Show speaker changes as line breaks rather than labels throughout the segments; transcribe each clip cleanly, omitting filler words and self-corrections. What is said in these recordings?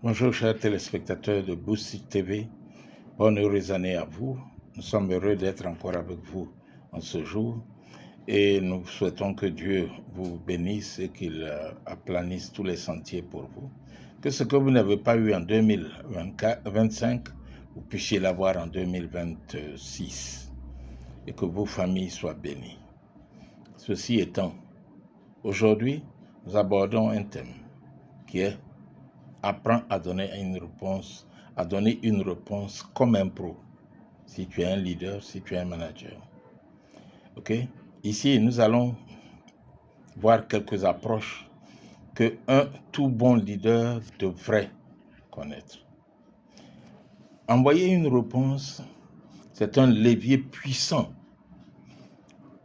Bonjour chers téléspectateurs de Boost TV, bonne heureuse année à vous. Nous sommes heureux d'être encore avec vous en ce jour et nous souhaitons que Dieu vous bénisse et qu'il aplanisse tous les sentiers pour vous. Que ce que vous n'avez pas eu en 2025, vous puissiez l'avoir en 2026 et que vos familles soient bénies. Ceci étant, aujourd'hui, nous abordons un thème qui est apprends à donner une réponse comme un pro. Si tu es un leader, si tu es un manager. Ok? Ici, nous allons voir quelques approches que un tout bon leader devrait connaître. Envoyer une réponse, c'est un levier puissant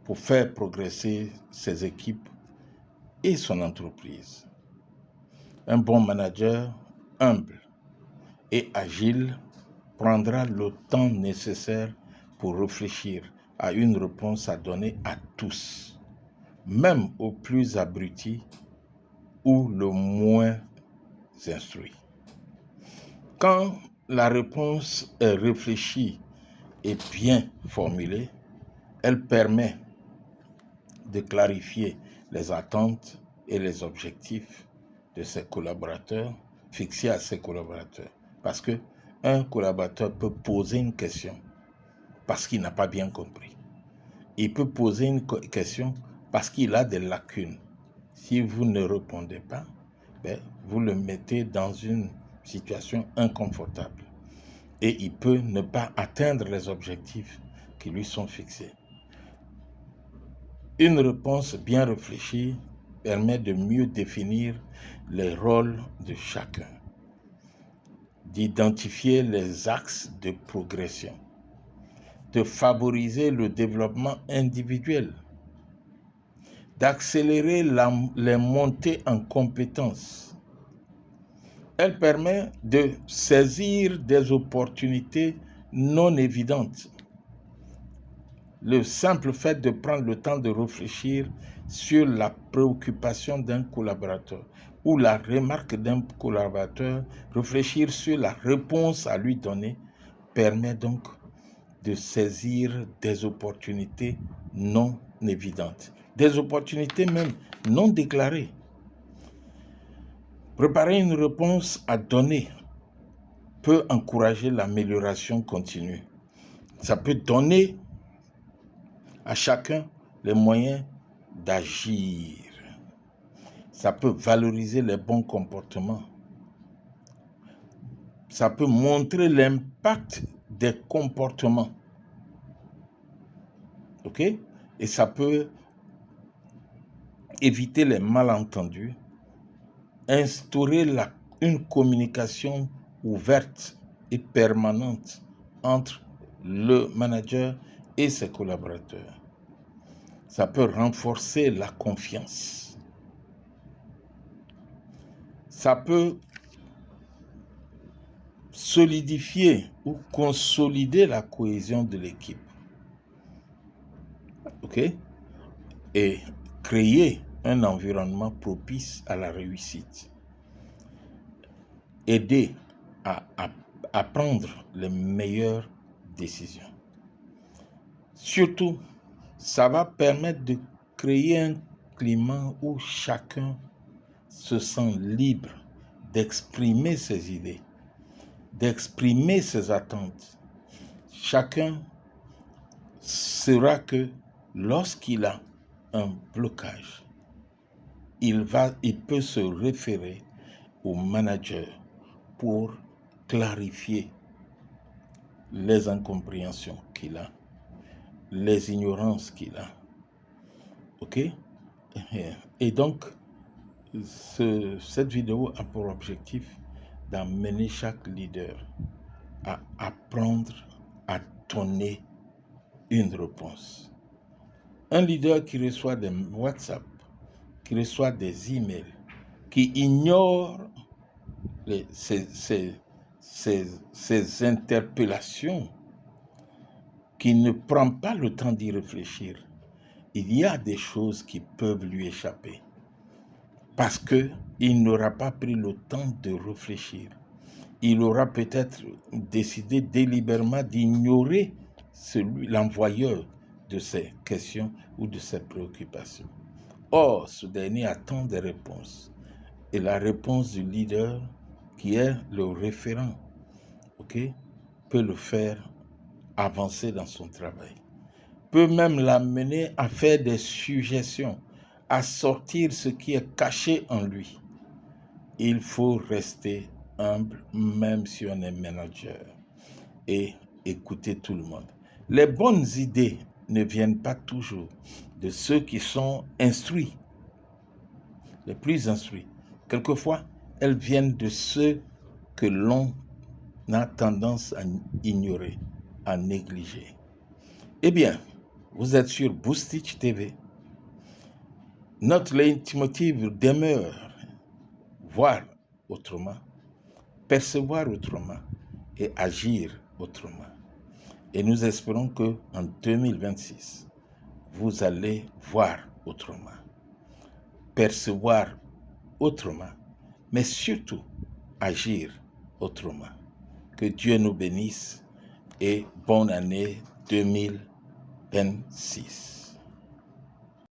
pour faire progresser ses équipes et son entreprise. Un bon manager humble et agile prendra le temps nécessaire pour réfléchir à une réponse à donner à tous, même aux plus abrutis ou le moins instruits. Quand la réponse est réfléchie et bien formulée, elle permet de clarifier les attentes et les objectifs de ses collaborateurs, fixés à ses collaborateurs. Parce que un collaborateur peut poser une question parce qu'il n'a pas bien compris. Il peut poser une question parce qu'il a des lacunes. Si vous ne répondez pas, vous le mettez dans une situation inconfortable. Et il peut ne pas atteindre les objectifs qui lui sont fixés. Une réponse bien réfléchie permet de mieux définir les rôles de chacun, d'identifier les axes de progression, de favoriser le développement individuel, d'accélérer les montées en compétences. Elle permet de saisir des opportunités non évidentes. Le simple fait de prendre le temps de réfléchir sur la préoccupation d'un collaborateur ou la remarque d'un collaborateur, réfléchir sur la réponse à lui donner, permet donc de saisir des opportunités non évidentes, des opportunités même non déclarées. Préparer une réponse à donner peut encourager l'amélioration continue. Ça peut donner à chacun les moyens d'agir. Ça peut valoriser les bons comportements. Ça peut montrer l'impact des comportements. OK? Et ça peut éviter les malentendus, instaurer une communication ouverte et permanente entre le manager et ses collaborateurs. Ça peut renforcer la confiance. Ça peut solidifier ou consolider la cohésion de l'équipe. OK? Et créer un environnement propice à la réussite. Aider à prendre les meilleures décisions. Surtout, ça va permettre de créer un climat où chacun se sent libre d'exprimer ses idées, d'exprimer ses attentes. Chacun saura que lorsqu'il a un blocage, il peut se référer au manager pour clarifier les incompréhensions qu'il a, les ignorances qu'il a. OK? Et donc, cette vidéo a pour objectif d'amener chaque leader à apprendre à donner une réponse. Un leader qui reçoit des WhatsApp, qui reçoit des emails, qui ignore ces interpellations, qui ne prend pas le temps d'y réfléchir, il y a des choses qui peuvent lui échapper parce qu'il n'aura pas pris le temps de réfléchir. il aura peut-être décidé délibérément d'ignorer l'envoyeur de ses questions ou de ses préoccupations. Or, ce dernier attend des réponses. Et la réponse du leader, qui est le référent, peut le faire avancer dans son travail. Peut même l'amener à faire des suggestions, à sortir ce qui est caché en lui. Il faut rester humble, même si on est manager, et écouter tout le monde. Les bonnes idées ne viennent pas toujours de ceux qui sont instruits, les plus instruits. Quelquefois, elles viennent de ceux que l'on a tendance à ignorer, à négliger. Eh bien, vous êtes sur Boostich TV. Notre leitmotiv demeure voir autrement, percevoir autrement et agir autrement. Et nous espérons qu'en 2026, vous allez voir autrement, percevoir autrement, mais surtout agir autrement. Que Dieu nous bénisse et bonne année 2026.